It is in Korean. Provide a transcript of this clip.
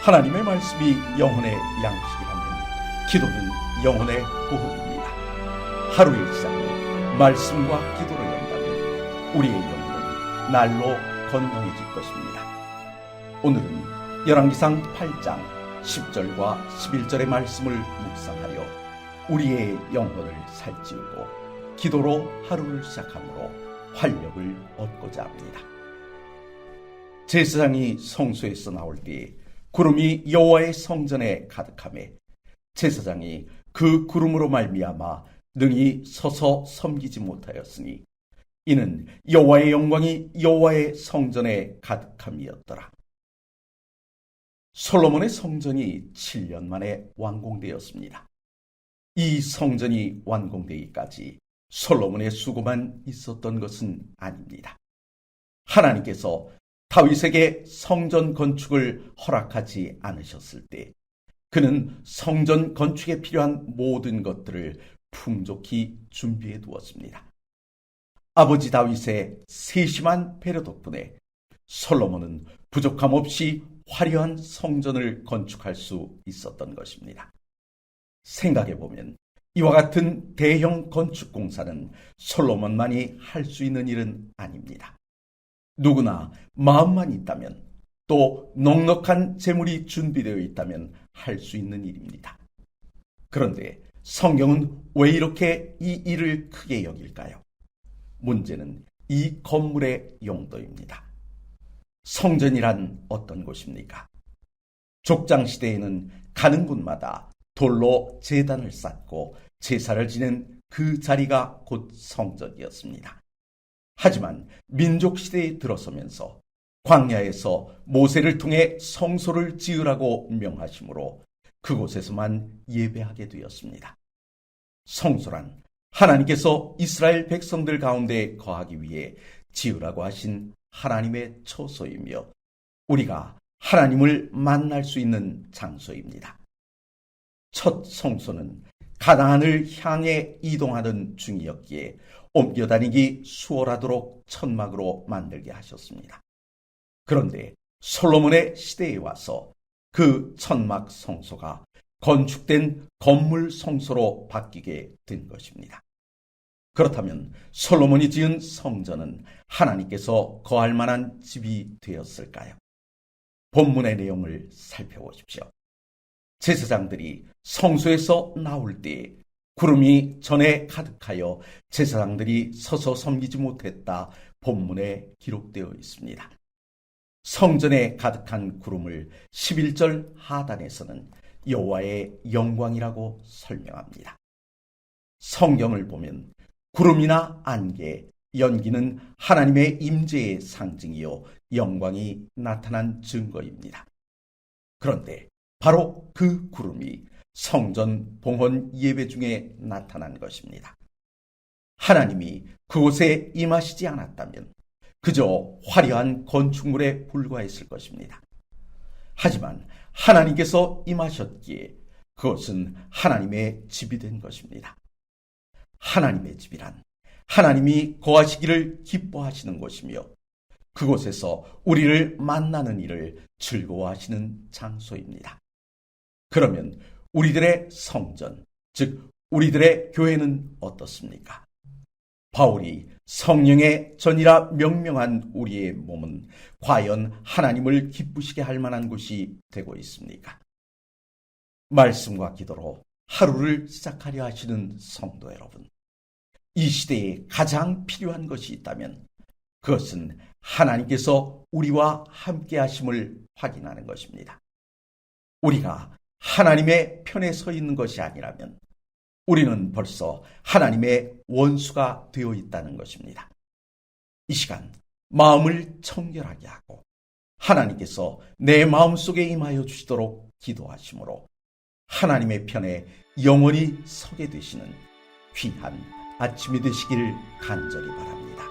하나님의 말씀이 영혼의 양식이라면 기도는 영혼의 보급입니다. 하루의 시작을 말씀과 기도로 연다면 우리의 영혼은 날로 건강해질 것입니다. 오늘은 열왕기상 8장 10절과 11절의 말씀을 묵상하여 우리의 영혼을 살찌우고 기도로 하루를 시작함으로 활력을 얻고자 합니다. 제사장이 성소에서 나올 때에 구름이 여호와의 성전에 가득하매 제사장이 그 구름으로 말미암아 능히 서서 섬기지 못하였으니 이는 여호와의 영광이 여호와의 성전에 가득함이었더라. 솔로몬의 성전이 7년 만에 완공되었습니다. 이 성전이 완공되기까지 솔로몬의 수고만 있었던 것은 아닙니다. 하나님께서 다윗에게 성전 건축을 허락하지 않으셨을 때 그는 성전 건축에 필요한 모든 것들을 풍족히 준비해 두었습니다. 아버지 다윗의 세심한 배려 덕분에 솔로몬은 부족함 없이 화려한 성전을 건축할 수 있었던 것입니다. 생각해보면 이와 같은 대형 건축 공사는 솔로몬만이 할 수 있는 일은 아닙니다. 누구나 마음만 있다면 또 넉넉한 재물이 준비되어 있다면 할 수 있는 일입니다. 그런데 성경은 왜 이렇게 이 일을 크게 여길까요? 문제는 이 건물의 용도입니다. 성전이란 어떤 곳입니까? 족장시대에는 가는 곳마다 돌로 제단을 쌓고 제사를 지낸 그 자리가 곧 성전이었습니다. 하지만 민족시대에 들어서면서 광야에서 모세를 통해 성소를 지으라고 명하심으로 그곳에서만 예배하게 되었습니다. 성소란 하나님께서 이스라엘 백성들 가운데 거하기 위해 지으라고 하신 하나님의 처소이며 우리가 하나님을 만날 수 있는 장소입니다. 첫 성소는 가나안을 향해 이동하던 중이었기에 옮겨다니기 수월하도록 천막으로 만들게 하셨습니다. 그런데 솔로몬의 시대에 와서 그 천막 성소가 건축된 건물 성소로 바뀌게 된 것입니다. 그렇다면 솔로몬이 지은 성전은 하나님께서 거할 만한 집이 되었을까요? 본문의 내용을 살펴보십시오. 제사장들이 성소에서 나올 때에 구름이 전에 가득하여 제사장들이 서서 섬기지 못했다 본문에 기록되어 있습니다. 성전에 가득한 구름을 11절 하단에서는 여호와의 영광이라고 설명합니다. 성경을 보면 구름이나 안개, 연기는 하나님의 임재의 상징이요 영광이 나타난 증거입니다. 그런데 바로 그 구름이 성전 봉헌 예배 중에 나타난 것입니다. 하나님이 그곳에 임하시지 않았다면 그저 화려한 건축물에 불과했을 것입니다. 하지만 하나님께서 임하셨기에 그것은 하나님의 집이 된 것입니다. 하나님의 집이란 하나님이 거하시기를 기뻐하시는 곳이며 그곳에서 우리를 만나는 일을 즐거워하시는 장소입니다. 그러면 우리들의 성전, 즉 우리들의 교회는 어떻습니까? 바울이 성령의 전이라 명명한 우리의 몸은 과연 하나님을 기쁘시게 할 만한 곳이 되고 있습니까? 말씀과 기도로 하루를 시작하려 하시는 성도 여러분, 이 시대에 가장 필요한 것이 있다면 그것은 하나님께서 우리와 함께 하심을 확인하는 것입니다. 우리가 하나님의 편에 서 있는 것이 아니라면 우리는 벌써 하나님의 원수가 되어 있다는 것입니다. 이 시간 마음을 청결하게 하고 하나님께서 내 마음속에 임하여 주시도록 기도하심으로 하나님의 편에 영원히 서게 되시는 귀한 아침이 되시기를 간절히 바랍니다.